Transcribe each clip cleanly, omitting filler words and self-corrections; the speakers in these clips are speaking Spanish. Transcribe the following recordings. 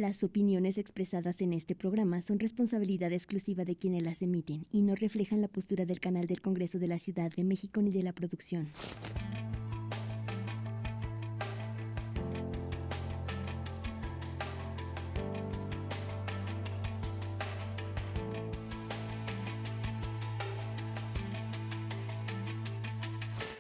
Las opiniones expresadas en este programa son responsabilidad exclusiva de quienes las emiten y no reflejan la postura del canal del Congreso de la Ciudad de México ni de la producción.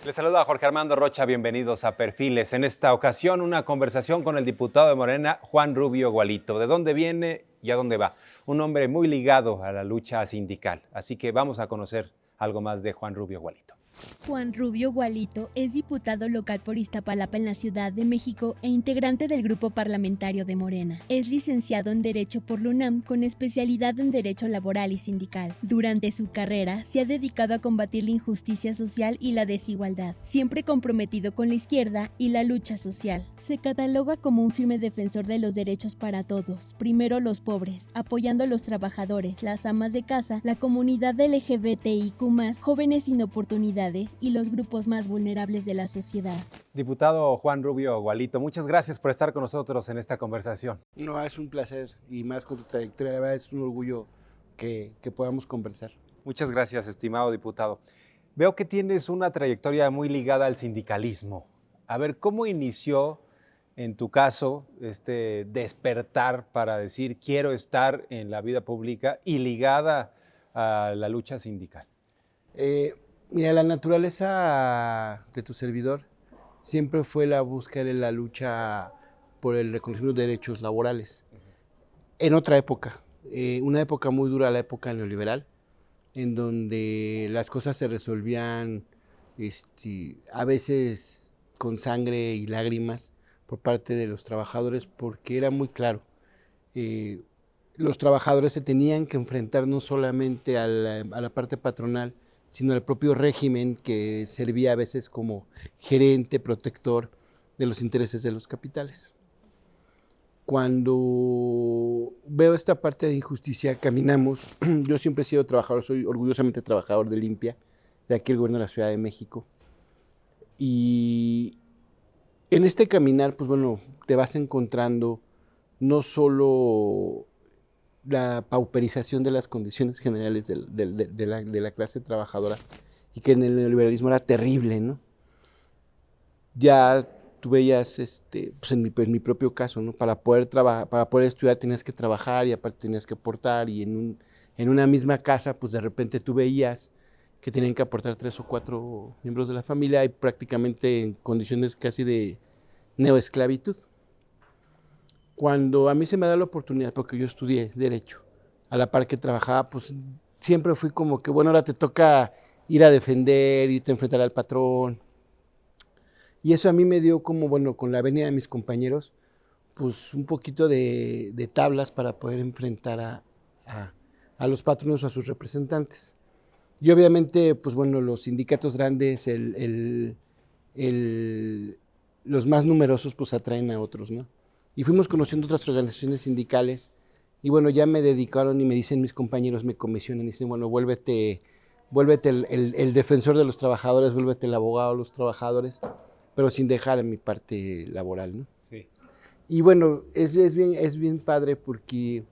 Les saluda Jorge Armando Rocha, bienvenidos a Perfiles. En esta ocasión una conversación con el diputado de Morena, Juan Rubio Gualito. ¿De dónde viene y a dónde va? Un hombre muy ligado a la lucha sindical. Así que vamos a conocer algo más de Juan Rubio Gualito. Juan Rubio Gualito es diputado local por Iztapalapa en la Ciudad de México e integrante del grupo parlamentario de Morena. Es licenciado en Derecho por la UNAM con especialidad en Derecho Laboral y Sindical. Durante su carrera se ha dedicado a combatir la injusticia social y la desigualdad, siempre comprometido con la izquierda y la lucha social. Se cataloga como un firme defensor de los derechos para todos, primero los pobres, apoyando a los trabajadores, las amas de casa, la comunidad LGBTIQ+, jóvenes sin oportunidades y los grupos más vulnerables de la sociedad. Diputado Juan Rubio Gualito, muchas gracias por estar con nosotros en esta conversación. No, es un placer y más con tu trayectoria, la verdad es un orgullo que podamos conversar. Muchas gracias, estimado diputado. Veo que tienes una trayectoria muy ligada al sindicalismo. A ver, ¿cómo inició en tu caso este despertar para decir quiero estar en la vida pública y ligada a la lucha sindical? Mira, la naturaleza de tu servidor siempre fue la búsqueda de la lucha por el reconocimiento de derechos laborales. En otra época, una época muy dura, la época neoliberal, en donde las cosas se resolvían a veces con sangre y lágrimas por parte de los trabajadores, porque era muy claro. Los trabajadores se tenían que enfrentar no solamente a la parte patronal, sino al propio régimen que servía a veces como gerente, protector de los intereses de los capitales. Cuando veo esta parte de injusticia, caminamos. Yo siempre he sido trabajador, soy orgullosamente trabajador de Limpia, de aquí el gobierno de la Ciudad de México. Y en este caminar, pues bueno, te vas encontrando no solo la pauperización de las condiciones generales de la clase trabajadora, y que en el neoliberalismo era terrible, ¿no? Ya tú veías, pues en mi propio caso, ¿no? Para poder estudiar tenías que trabajar y aparte tenías que aportar, y en una misma casa, pues de repente tú veías que tenían que aportar 3 o 4 miembros de la familia y prácticamente en condiciones casi de neoesclavitud. Cuando a mí se me da la oportunidad, porque yo estudié Derecho, a la par que trabajaba, pues siempre fui como que, bueno, ahora te toca ir a defender, irte a enfrentar al patrón. Y eso a mí me dio como, bueno, con la venia de mis compañeros, pues un poquito de tablas para poder enfrentar a los patronos o a sus representantes. Y obviamente, pues bueno, los sindicatos grandes, los más numerosos, pues atraen a otros, ¿no? Y fuimos conociendo otras organizaciones sindicales y bueno, ya me dedicaron y me dicen mis compañeros, me comisionan y dicen, bueno, vuélvete el defensor de los trabajadores, vuélvete el abogado de los trabajadores, pero sin dejar en mi parte laboral, ¿no? Sí. Y bueno, es bien padre porque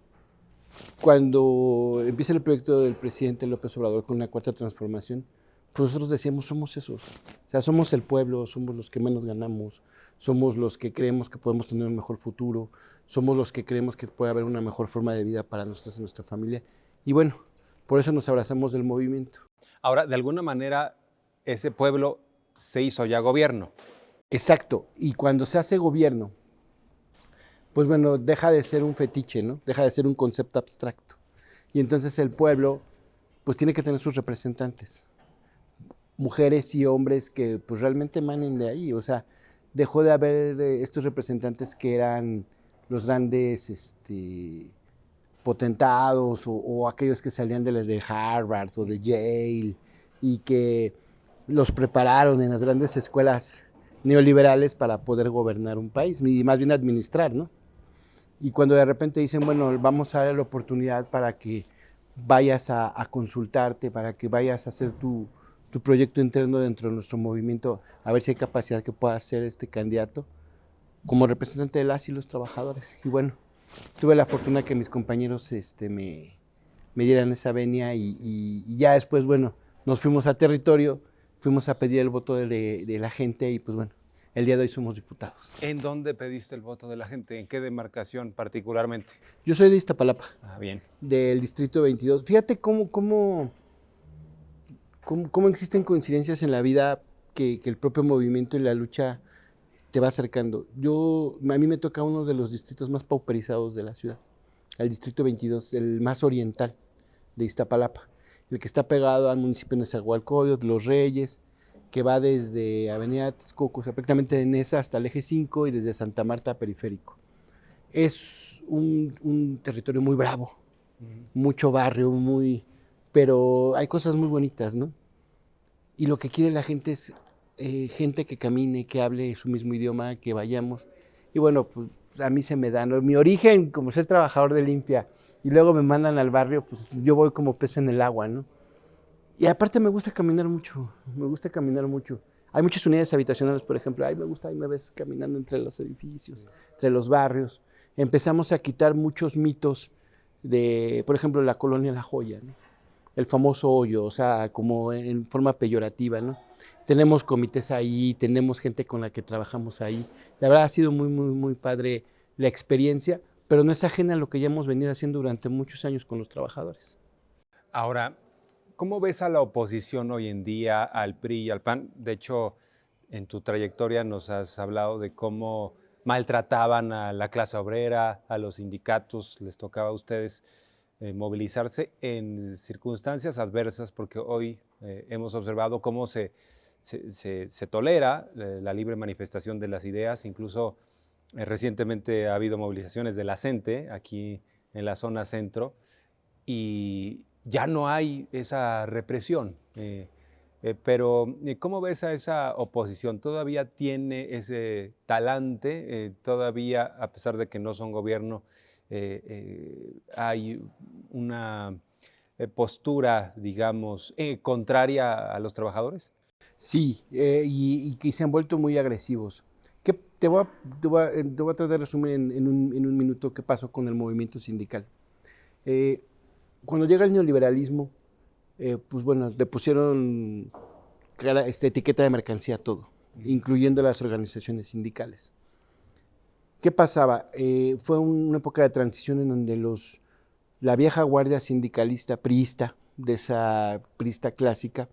cuando empieza el proyecto del presidente López Obrador con la Cuarta Transformación, pues nosotros decíamos, somos esos, o sea, somos el pueblo, somos los que menos ganamos, somos los que creemos que podemos tener un mejor futuro, somos los que creemos que puede haber una mejor forma de vida para nosotros y nuestra familia. Y bueno, por eso nos abrazamos del movimiento. Ahora, de alguna manera, ese pueblo se hizo ya gobierno. Exacto, y cuando se hace gobierno, pues bueno, deja de ser un fetiche, ¿no? Deja de ser un concepto abstracto. Y entonces el pueblo, pues tiene que tener sus representantes, mujeres y hombres que pues realmente emanen de ahí, o sea, dejó de haber estos representantes que eran los grandes potentados o aquellos que salían de Harvard o de Yale y que los prepararon en las grandes escuelas neoliberales para poder gobernar un país y más bien administrar, ¿no? Y cuando de repente dicen, bueno, vamos a darle la oportunidad para que vayas a consultarte, para que vayas a hacer tu proyecto interno dentro de nuestro movimiento, a ver si hay capacidad que pueda ser este candidato como representante de las y los trabajadores. Y bueno, tuve la fortuna que mis compañeros me dieran esa venia y ya después, bueno, nos fuimos a territorio, fuimos a pedir el voto de la gente y pues bueno, el día de hoy somos diputados. ¿En dónde pediste el voto de la gente? ¿En qué demarcación particularmente? Yo soy de Iztapalapa, Bien. del distrito 22. Fíjate cómo existen coincidencias en la vida que el propio movimiento y la lucha te va acercando. A mí me toca uno de los distritos más pauperizados de la ciudad, el distrito 22, el más oriental de Iztapalapa, el que está pegado al municipio de Nezahualcóyotl, Los Reyes, que va desde Avenida Texcoco, o sea, prácticamente de Neza hasta el eje 5 y desde Santa Marta a Periférico. Es un territorio muy bravo, mucho barrio, pero hay cosas muy bonitas, ¿no? Y lo que quiere la gente es gente que camine, que hable su mismo idioma, que vayamos. Y bueno, pues a mí se me da, ¿no? Mi origen como ser trabajador de limpia y luego me mandan al barrio, pues yo voy como pez en el agua, ¿no? Y aparte me gusta caminar mucho. Hay muchas unidades habitacionales, por ejemplo, ahí me ves caminando entre los edificios, entre los barrios. Empezamos a quitar muchos mitos de, por ejemplo, la colonia La Joya, ¿no? El famoso hoyo, o sea, como en forma peyorativa, ¿no? Tenemos comités ahí, tenemos gente con la que trabajamos ahí. La verdad ha sido muy padre la experiencia, pero no es ajena a lo que ya hemos venido haciendo durante muchos años con los trabajadores. Ahora, ¿cómo ves a la oposición hoy en día, al PRI y al PAN? De hecho, en tu trayectoria nos has hablado de cómo maltrataban a la clase obrera, a los sindicatos, les tocaba a ustedes movilizarse en circunstancias adversas, porque hoy hemos observado cómo se tolera la libre manifestación de las ideas. Incluso recientemente ha habido movilizaciones de la CENTE aquí en la zona centro y ya no hay esa represión. Pero ¿cómo ves a esa oposición? ¿Todavía tiene ese talante? ¿Todavía, a pesar de que no son gobierno, hay una postura, digamos, contraria a los trabajadores? Sí, y que se han vuelto muy agresivos. Te voy a tratar de resumir en un minuto qué pasó con el movimiento sindical. Cuando llega el neoliberalismo, pues bueno, le pusieron etiqueta de mercancía a todo, incluyendo las organizaciones sindicales. ¿Qué pasaba? Fue una época de transición en donde la vieja guardia sindicalista, priista, de esa priista clásica,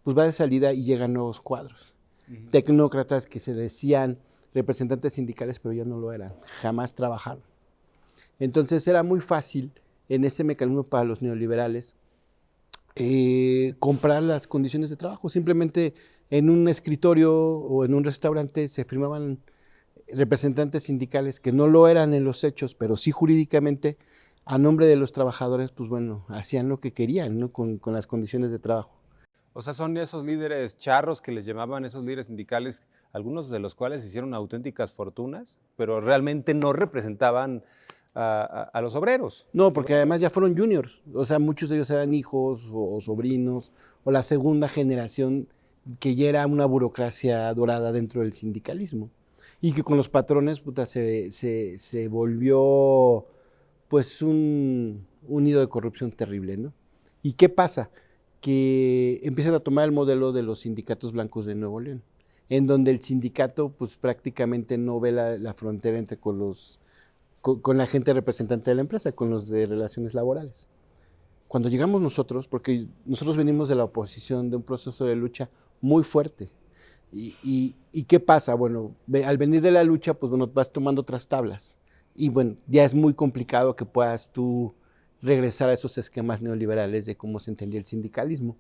pues va de salida y llegan nuevos cuadros. Tecnócratas que se decían representantes sindicales, pero ya no lo eran, jamás trabajaron. Entonces era muy fácil en ese mecanismo para los neoliberales comprar las condiciones de trabajo. Simplemente en un escritorio o en un restaurante se firmaban representantes sindicales que no lo eran en los hechos, pero sí jurídicamente, a nombre de los trabajadores, pues bueno, hacían lo que querían, ¿no? con las condiciones de trabajo. O sea, son esos líderes charros que les llamaban esos líderes sindicales, algunos de los cuales hicieron auténticas fortunas, pero realmente no representaban a los obreros. No, porque además ya fueron juniors, o sea, muchos de ellos eran hijos o sobrinos, o la segunda generación que ya era una burocracia dorada dentro del sindicalismo. Y que con los patrones, puta, se volvió pues un nido de corrupción terrible, ¿no? ¿Y qué pasa? Que empiezan a tomar el modelo de los sindicatos blancos de Nuevo León, en donde el sindicato pues prácticamente no ve la frontera entre con la gente representante de la empresa, con los de relaciones laborales. Cuando llegamos nosotros, porque nosotros venimos de la oposición, de un proceso de lucha muy fuerte, ¿y qué pasa? Bueno, al venir de la lucha, pues bueno, vas tomando otras tablas, y bueno, ya es muy complicado que puedas tú regresar a esos esquemas neoliberales de cómo se entendía el sindicalismo.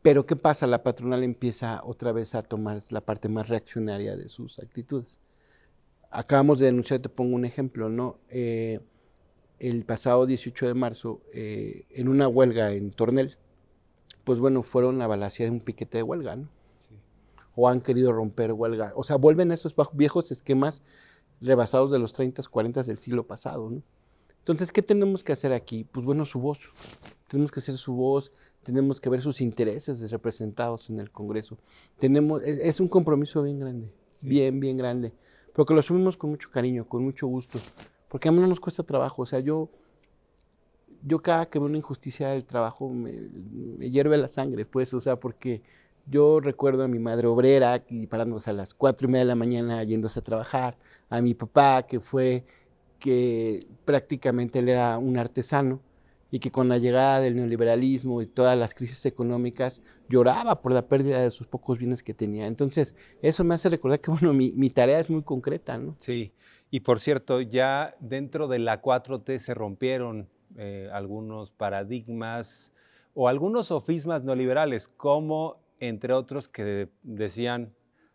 Pero ¿qué pasa? La patronal empieza otra vez a tomar la parte más reaccionaria de sus actitudes. Acabamos de denunciar, te pongo un ejemplo, ¿no? El pasado 18 de marzo, en una huelga en Tornel, pues bueno, fueron a balacear un piquete de huelga, ¿no? Sí. O han querido romper huelga. O sea, vuelven a esos viejos esquemas rebasados de los 30, 40 del siglo pasado, ¿no? Entonces, ¿qué tenemos que hacer aquí? Pues bueno, su voz. Tenemos que hacer su voz, tenemos que ver sus intereses representados en el Congreso. Es un compromiso bien grande, sí. bien grande, pero que lo asumimos con mucho cariño, con mucho gusto, porque a mí no nos cuesta trabajo. O sea, yo cada que veo una injusticia del trabajo me hierve la sangre, pues, o sea, porque yo recuerdo a mi madre obrera y parándose a las 4:30 de la mañana yéndose a trabajar, a mi papá que prácticamente él era un artesano y que con la llegada del neoliberalismo y todas las crisis económicas lloraba por la pérdida de sus pocos bienes que tenía. Entonces, eso me hace recordar que, bueno, mi tarea es muy concreta, ¿no? Sí, y por cierto, ya dentro de la 4T se rompieron algunos paradigmas o algunos sofismas neoliberales, como entre otros que decían,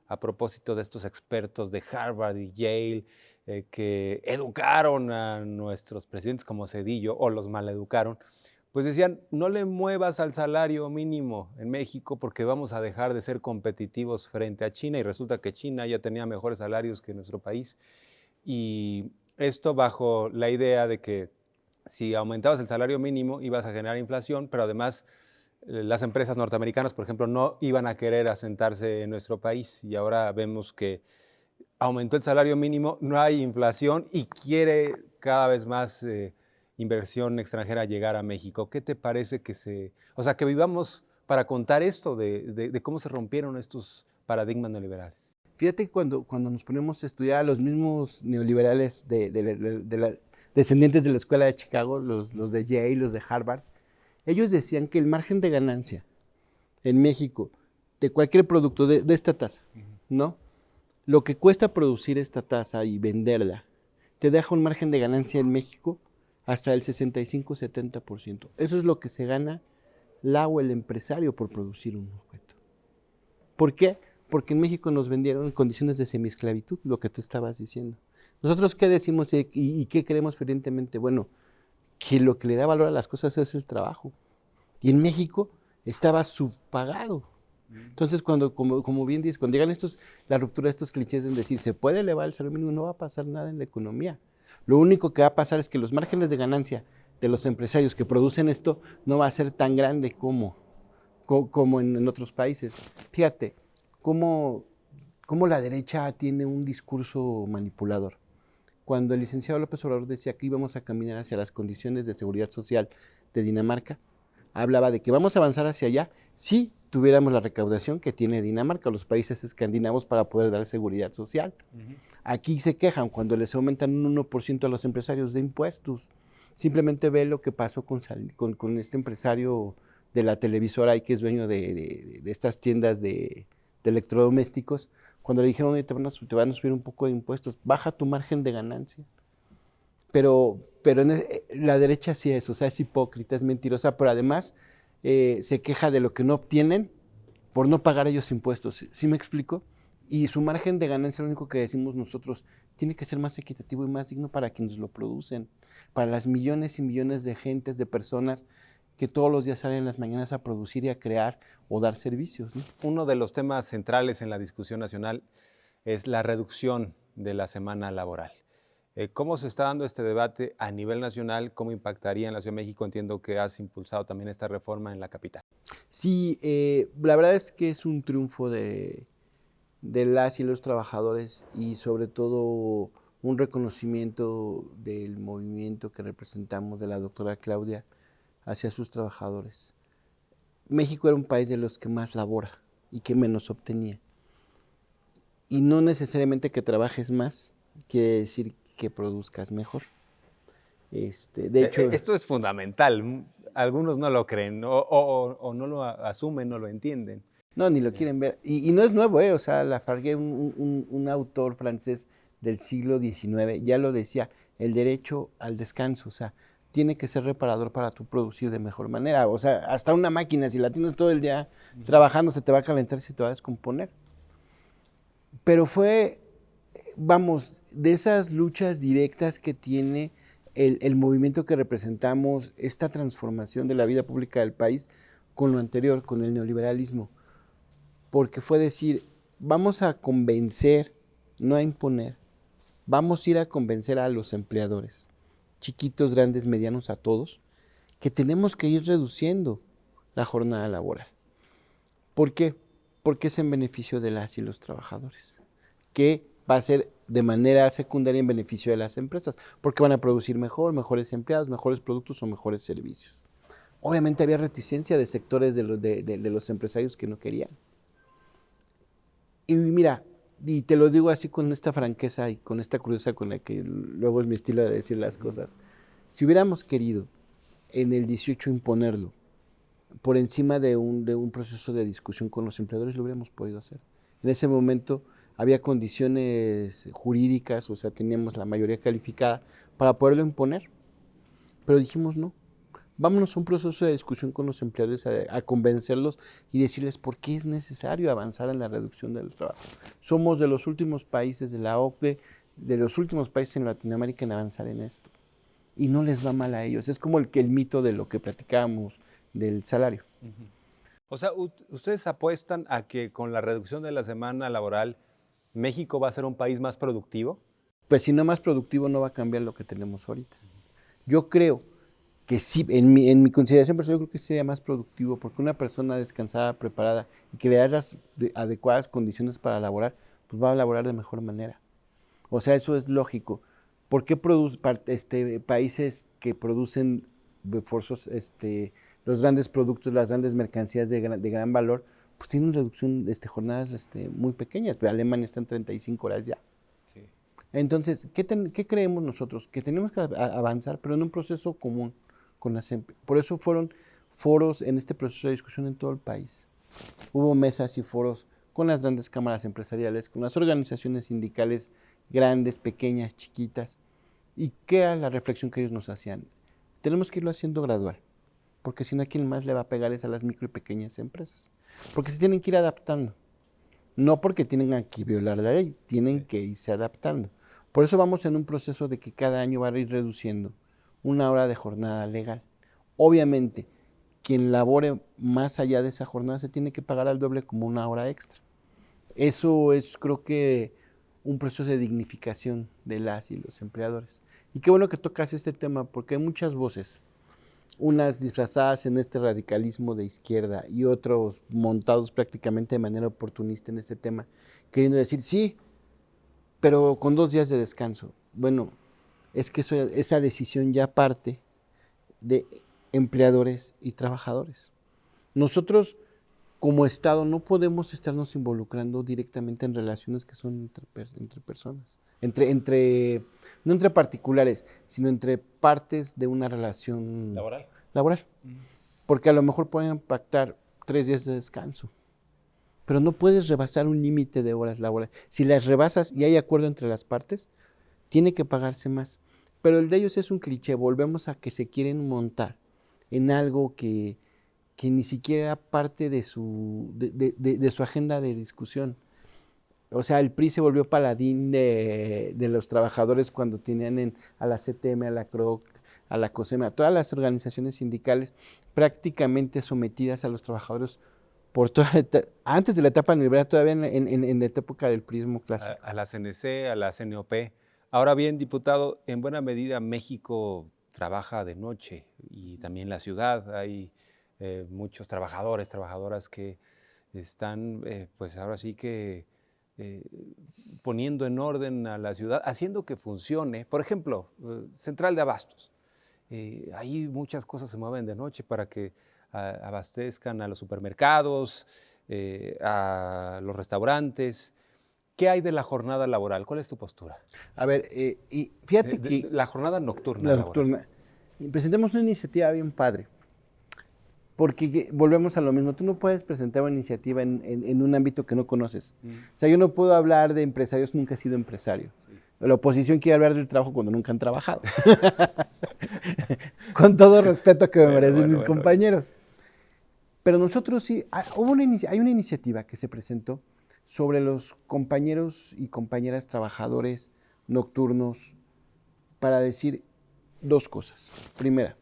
a propósito de estos expertos de Harvard y Yale, que educaron a nuestros presidentes como Zedillo o los maleducaron, pues decían, no le muevas al salario mínimo en México porque vamos a dejar de ser competitivos frente a China, y resulta que China ya tenía mejores salarios que nuestro país. Y esto bajo la idea de que si aumentabas el salario mínimo ibas a generar inflación, pero además las empresas norteamericanas, por ejemplo, no iban a querer asentarse en nuestro país, y ahora vemos que aumentó el salario mínimo, no hay inflación y quiere cada vez más inversión extranjera llegar a México. ¿Qué te parece que vivamos para contar esto de cómo se rompieron estos paradigmas neoliberales? Fíjate que cuando nos ponemos a estudiar a los mismos neoliberales descendientes de la escuela de Chicago, los de Yale, los de Harvard, ellos decían que el margen de ganancia en México de cualquier producto de esta tasa, ¿no? Lo que cuesta producir esta tasa y venderla, te deja un margen de ganancia en México hasta el 65-70%. Eso es lo que se gana la o el empresario por producir un objeto. ¿Por qué? Porque en México nos vendieron en condiciones de semiesclavitud, lo que tú estabas diciendo. ¿Nosotros qué decimos y qué creemos fervientemente? Bueno, que lo que le da valor a las cosas es el trabajo. Y en México estaba subpagado. Entonces, como bien dices, cuando llegan la ruptura de estos clichés en decir, se puede elevar el salario mínimo, no va a pasar nada en la economía. Lo único que va a pasar es que los márgenes de ganancia de los empresarios que producen esto no va a ser tan grande como en otros países. Fíjate, cómo la derecha tiene un discurso manipulador. Cuando el licenciado López Obrador decía que íbamos a caminar hacia las condiciones de seguridad social de Dinamarca, hablaba de que vamos a avanzar hacia allá si tuviéramos la recaudación que tiene Dinamarca, los países escandinavos, para poder dar seguridad social. Aquí se quejan cuando les aumentan un 1% a los empresarios de impuestos. Simplemente ve lo que pasó con este empresario de la televisora y que es dueño de estas tiendas de electrodomésticos, cuando le dijeron, oye, te van a subir un poco de impuestos, baja tu margen de ganancia. Pero la derecha sí es, o sea, es hipócrita, es mentirosa, pero además se queja de lo que no obtienen por no pagar ellos impuestos. ¿Sí me explico? Y su margen de ganancia, lo único que decimos nosotros, tiene que ser más equitativo y más digno para quienes lo producen, para las millones y millones de gentes, de personas que todos los días salen en las mañanas a producir y a crear o dar servicios, ¿no? Uno de los temas centrales en la discusión nacional es la reducción de la semana laboral. ¿Cómo se está dando este debate a nivel nacional? ¿Cómo impactaría en la Ciudad de México? Entiendo que has impulsado también esta reforma en la capital. Sí, la verdad es que es un triunfo de las y los trabajadores y sobre todo un reconocimiento del movimiento que representamos de la doctora Claudia hacia sus trabajadores. México era un país de los que más labora y que menos obtenía. Y no necesariamente que trabajes más quiere decir que produzcas mejor. De hecho, esto es fundamental. Algunos no lo creen o no lo asumen, no lo entienden. No, ni lo quieren ver. Y no es nuevo, o sea, Lafargue, un autor francés del siglo XIX, ya lo decía, el derecho al descanso, o sea, tiene que ser reparador para tú producir de mejor manera. O sea, hasta una máquina, si la tienes todo el día trabajando, se te va a calentar y se te va a descomponer. Pero fue, vamos, de esas luchas directas que tiene el movimiento que representamos, esta transformación de la vida pública del país con lo anterior, con el neoliberalismo. Porque fue decir, vamos a convencer, no a imponer, vamos a ir a convencer a los empleadores, chiquitos, grandes, medianos, a todos, que tenemos que ir reduciendo la jornada laboral. ¿Por qué? Porque es en beneficio de las y los trabajadores, que va a ser de manera secundaria en beneficio de las empresas, porque van a producir mejor, mejores empleados, mejores productos o mejores servicios. Obviamente había reticencia de sectores de los empresarios que no querían. Y mira, y te lo digo así con esta franqueza y con esta crudeza con la que luego es mi estilo de decir las cosas. Si hubiéramos querido en el 18 imponerlo por encima de un proceso de discusión con los empleadores, lo hubiéramos podido hacer. En ese momento había condiciones jurídicas, o sea, teníamos la mayoría calificada para poderlo imponer, pero dijimos no. Vámonos a un proceso de discusión con los empleadores a convencerlos y decirles por qué es necesario avanzar en la reducción del trabajo. Somos de los últimos países de la OCDE, de los últimos países en Latinoamérica en avanzar en esto. Y no les va mal a ellos. Es como el mito de lo que platicábamos del salario. O sea, ustedes apuestan a que con la reducción de la semana laboral, ¿México va a ser un país más productivo? Pues si no más productivo, no va a cambiar lo que tenemos ahorita. Yo creo que sí, en mi consideración personal, yo creo que sería más productivo, porque una persona descansada, preparada, y que le da las adecuadas condiciones para laborar, pues va a laborar de mejor manera. O sea, eso es lógico. ¿Por qué países que producen los grandes productos, las grandes mercancías de gran valor, pues tienen reducción jornadas muy pequeñas? Pero Alemania está en 35 horas ya. Sí. Entonces, ¿qué creemos nosotros? Que tenemos que avanzar, pero en un proceso común con las empresas. Por eso fueron foros en este proceso de discusión en todo el país. Hubo mesas y foros con las grandes cámaras empresariales, con las organizaciones sindicales grandes, pequeñas, chiquitas. ¿Y qué era la reflexión que ellos nos hacían? Tenemos que irlo haciendo gradual, porque si no, a quien más le va a pegar es a las micro y pequeñas empresas. Porque se tienen que ir adaptando. No porque tienen que violar la ley, tienen que irse adaptando. Por eso vamos en un proceso de que cada año va a ir reduciendo una hora de jornada legal. Obviamente, quien labore más allá de esa jornada se tiene que pagar al doble como una hora extra. Eso es, creo que, un proceso de dignificación de las y los empleadores. Y qué bueno que tocas este tema, porque hay muchas voces, unas disfrazadas en este radicalismo de izquierda y otros montados prácticamente de manera oportunista en este tema, queriendo decir, sí, pero con 2 días de descanso. Bueno, es que esa decisión ya parte de empleadores y trabajadores. Nosotros, como Estado, no podemos estarnos involucrando directamente en relaciones que son entre personas, no entre particulares, sino entre partes de una relación laboral. Porque a lo mejor pueden pactar 3 días de descanso, pero no puedes rebasar un límite de horas laborales. Si las rebasas y hay acuerdo entre las partes, tiene que pagarse más. Pero el de ellos es un cliché, volvemos a que se quieren montar en algo que ni siquiera era parte de su agenda de discusión. O sea, el PRI se volvió paladín de los trabajadores cuando tenían a la CTM, a la CROC, a la COSEMA, a todas las organizaciones sindicales prácticamente sometidas a los trabajadores antes de la etapa neoliberal, todavía en la época del prismo clásico. A la CNC, a la CNOP. Ahora bien, diputado, en buena medida México trabaja de noche y también la ciudad. Hay muchos trabajadores, trabajadoras que están, pues ahora sí que poniendo en orden a la ciudad, haciendo que funcione. Por ejemplo, Central de Abastos. Ahí muchas cosas se mueven de noche para que abastezcan a los supermercados, a los restaurantes. ¿Qué hay de la jornada laboral? ¿Cuál es tu postura? A ver, y fíjate que... La jornada nocturna. Presentemos una iniciativa bien padre, porque volvemos a lo mismo. Tú no puedes presentar una iniciativa en un ámbito que no conoces. O sea, yo no puedo hablar de empresarios, nunca he sido empresario. Sí. La oposición quiere hablar del trabajo cuando nunca han trabajado. Con todo respeto que me merecen mis compañeros. Pero nosotros sí, hay una iniciativa que se presentó sobre los compañeros y compañeras trabajadores nocturnos para decir 2 cosas. Primera,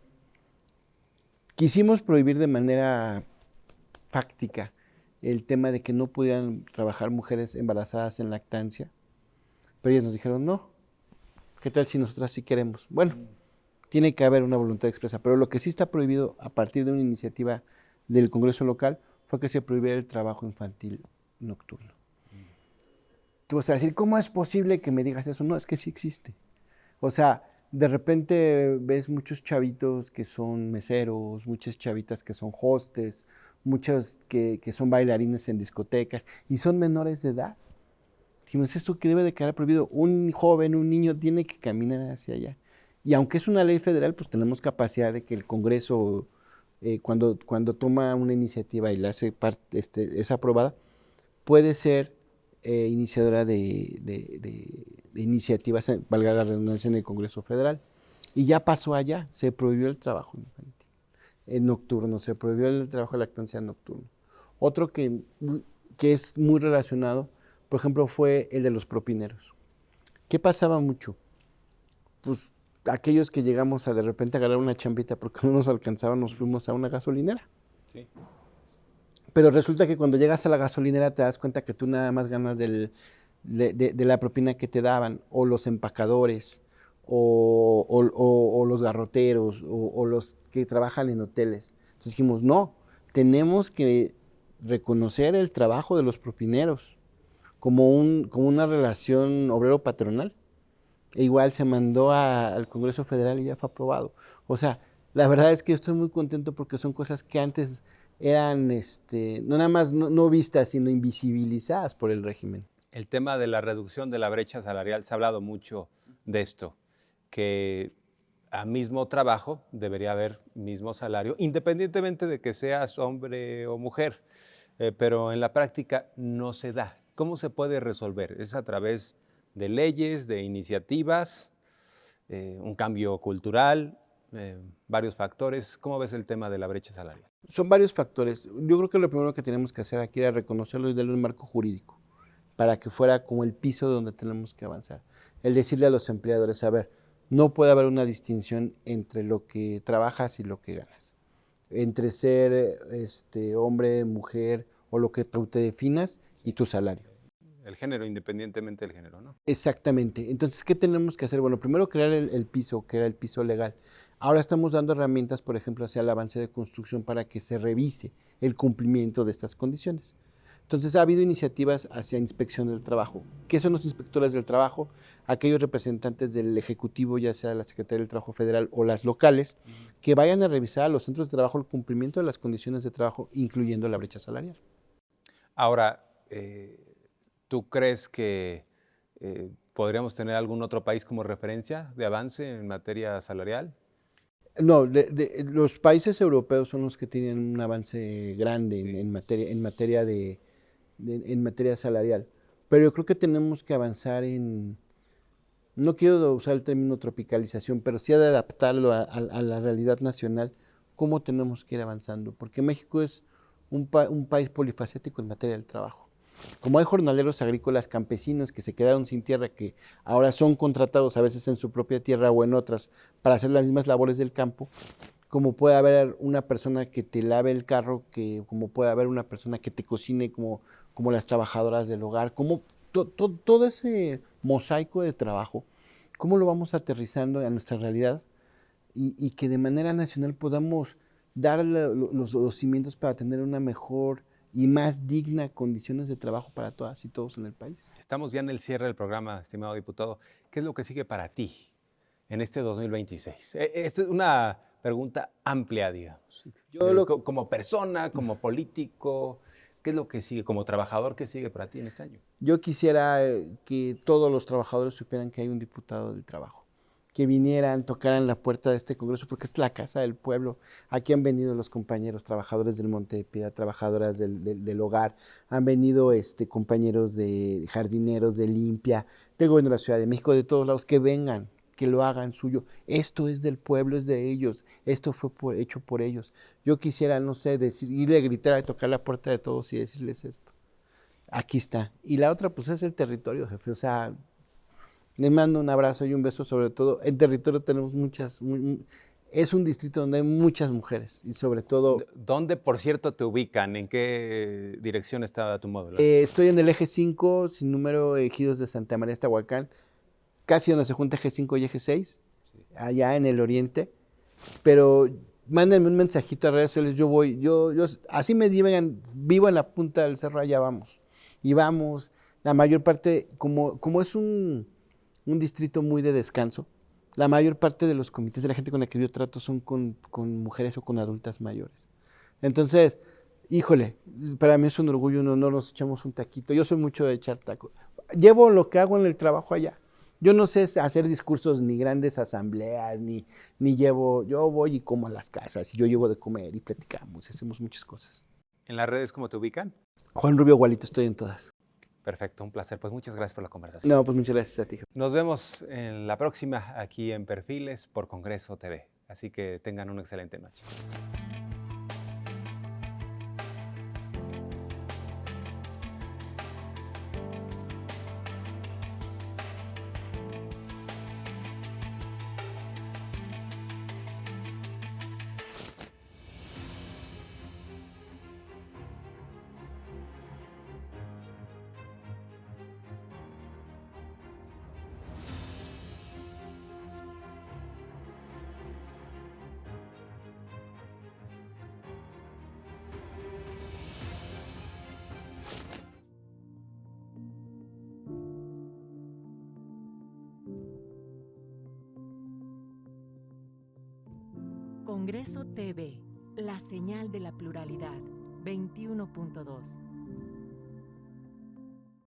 quisimos prohibir de manera fáctica el tema de que no pudieran trabajar mujeres embarazadas en lactancia, pero ellas nos dijeron no. ¿Qué tal si nosotras sí queremos? Bueno, tiene que haber una voluntad expresa, pero lo que sí está prohibido a partir de una iniciativa del Congreso local fue que se prohibiera el trabajo infantil nocturno. tú vas a decir, ¿cómo es posible que me digas eso? No, es que sí existe. O sea, de repente ves muchos chavitos que son meseros, muchas chavitas que son hostes, muchos que son bailarines en discotecas y son menores de edad. Dijimos, esto que debe de quedar prohibido. Un joven, un niño tiene que caminar hacia allá. Y aunque es una ley federal, pues tenemos capacidad de que el Congreso, cuando toma una iniciativa y la hace es aprobada, puede ser iniciadora de iniciativas, valga la redundancia, en el Congreso Federal. Y ya pasó allá, se prohibió el trabajo infantil, nocturno, se prohibió el trabajo de lactancia nocturno. Otro que es muy relacionado, por ejemplo, fue el de los propineros. ¿Qué pasaba mucho? Pues aquellos que llegamos a de repente agarrar una chambita porque no nos alcanzaba, nos fuimos a una gasolinera. Sí. Pero resulta que cuando llegas a la gasolinera te das cuenta que tú nada más ganas de la propina que te daban, o los empacadores, o los garroteros, o los que trabajan en hoteles. Entonces dijimos, no, tenemos que reconocer el trabajo de los propineros como una relación obrero-patronal. E igual se mandó al Congreso Federal y ya fue aprobado. O sea, la verdad es que estoy muy contento porque son cosas que antes eran no nada más no vistas, sino invisibilizadas por el régimen. El tema de la reducción de la brecha salarial, se ha hablado mucho de esto, que a mismo trabajo debería haber mismo salario, independientemente de que seas hombre o mujer, pero en la práctica no se da. ¿Cómo se puede resolver? ¿Es a través de leyes, de iniciativas, un cambio cultural, varios factores? ¿Cómo ves el tema de la brecha salarial? Son varios factores. Yo creo que lo primero que tenemos que hacer aquí era reconocerlo y darle un marco jurídico para que fuera como el piso donde tenemos que avanzar. El decirle a los empleadores, a ver, no puede haber una distinción entre lo que trabajas y lo que ganas. Entre ser hombre, mujer o lo que tú te definas y tu salario. El género, independientemente del género, ¿no? Exactamente. Entonces, ¿qué tenemos que hacer? Bueno, primero crear el piso, que era el piso legal. Ahora estamos dando herramientas, por ejemplo, hacia el avance de construcción para que se revise el cumplimiento de estas condiciones. Entonces, ha habido iniciativas hacia inspección del trabajo. ¿Qué son los inspectores del trabajo? Aquellos representantes del Ejecutivo, ya sea la Secretaría del Trabajo Federal o las locales, que vayan a revisar a los centros de trabajo el cumplimiento de las condiciones de trabajo, incluyendo la brecha salarial. Ahora, ¿tú crees que podríamos tener algún otro país como referencia de avance en materia salarial? No, los países europeos son los que tienen un avance grande en materia salarial. Pero yo creo que tenemos que avanzar no quiero usar el término tropicalización, pero sí de adaptarlo a la realidad nacional, cómo tenemos que ir avanzando. Porque México es un país polifacético en materia del trabajo. Como hay jornaleros agrícolas campesinos que se quedaron sin tierra, que ahora son contratados a veces en su propia tierra o en otras para hacer las mismas labores del campo, como puede haber una persona que te lave el carro, como puede haber una persona que te cocine, como las trabajadoras del hogar, como todo ese mosaico de trabajo, cómo lo vamos aterrizando a nuestra realidad y que de manera nacional podamos dar los cimientos para tener una mejor y más digna condiciones de trabajo para todas y todos en el país. Estamos ya en el cierre del programa, estimado diputado. ¿Qué es lo que sigue para ti en este 2026? Esta es una pregunta amplia, digamos. Como persona, como político, ¿qué es lo que sigue? Como trabajador, ¿qué sigue para ti en este año? Yo quisiera que todos los trabajadores supieran que hay un diputado del trabajo, que vinieran, tocaran la puerta de este Congreso, porque es la casa del pueblo. Aquí han venido los compañeros trabajadores del Monte de Piedad, trabajadoras del hogar, han venido compañeros de jardineros, de limpia, del gobierno de la Ciudad de México, de todos lados, que vengan, que lo hagan suyo. Esto es del pueblo, es de ellos, esto fue hecho por ellos. Yo quisiera, no sé, irle a gritar, a tocar la puerta de todos y decirles esto. Aquí está. Y la otra, pues es el territorio, jefe, o sea, les mando un abrazo y un beso, sobre todo. En territorio tenemos es un distrito donde hay muchas mujeres y sobre todo... ¿Dónde, por cierto, te ubican? ¿En qué dirección está tu módulo? Estoy en el eje 5, sin número, Ejidos de Santa María, Estahuacán, casi donde se junta eje 5 y eje 6, sí, allá en el oriente. Pero mándenme un mensajito a redes sociales, yo voy, así me digan, vivo en la punta del cerro, allá vamos. Y vamos, La mayor parte, como es un distrito muy de descanso, la mayor parte de los comités de la gente con la que yo trato son con mujeres o con adultas mayores. Entonces, híjole, para mí es un orgullo, un honor, nos echamos un taquito. Yo soy mucho de echar taco. Llevo lo que hago en el trabajo allá. Yo no sé hacer discursos ni grandes asambleas, yo voy y como a las casas, y yo llevo de comer y platicamos, hacemos muchas cosas. ¿En las redes cómo te ubican? Juan Rubio Gualito, estoy en todas. Perfecto, un placer. Pues muchas gracias por la conversación. No, pues muchas gracias a ti. Nos vemos en la próxima aquí en Perfiles por Congreso TV. Así que tengan una excelente noche. Congreso TV, la señal de la pluralidad, 21.2.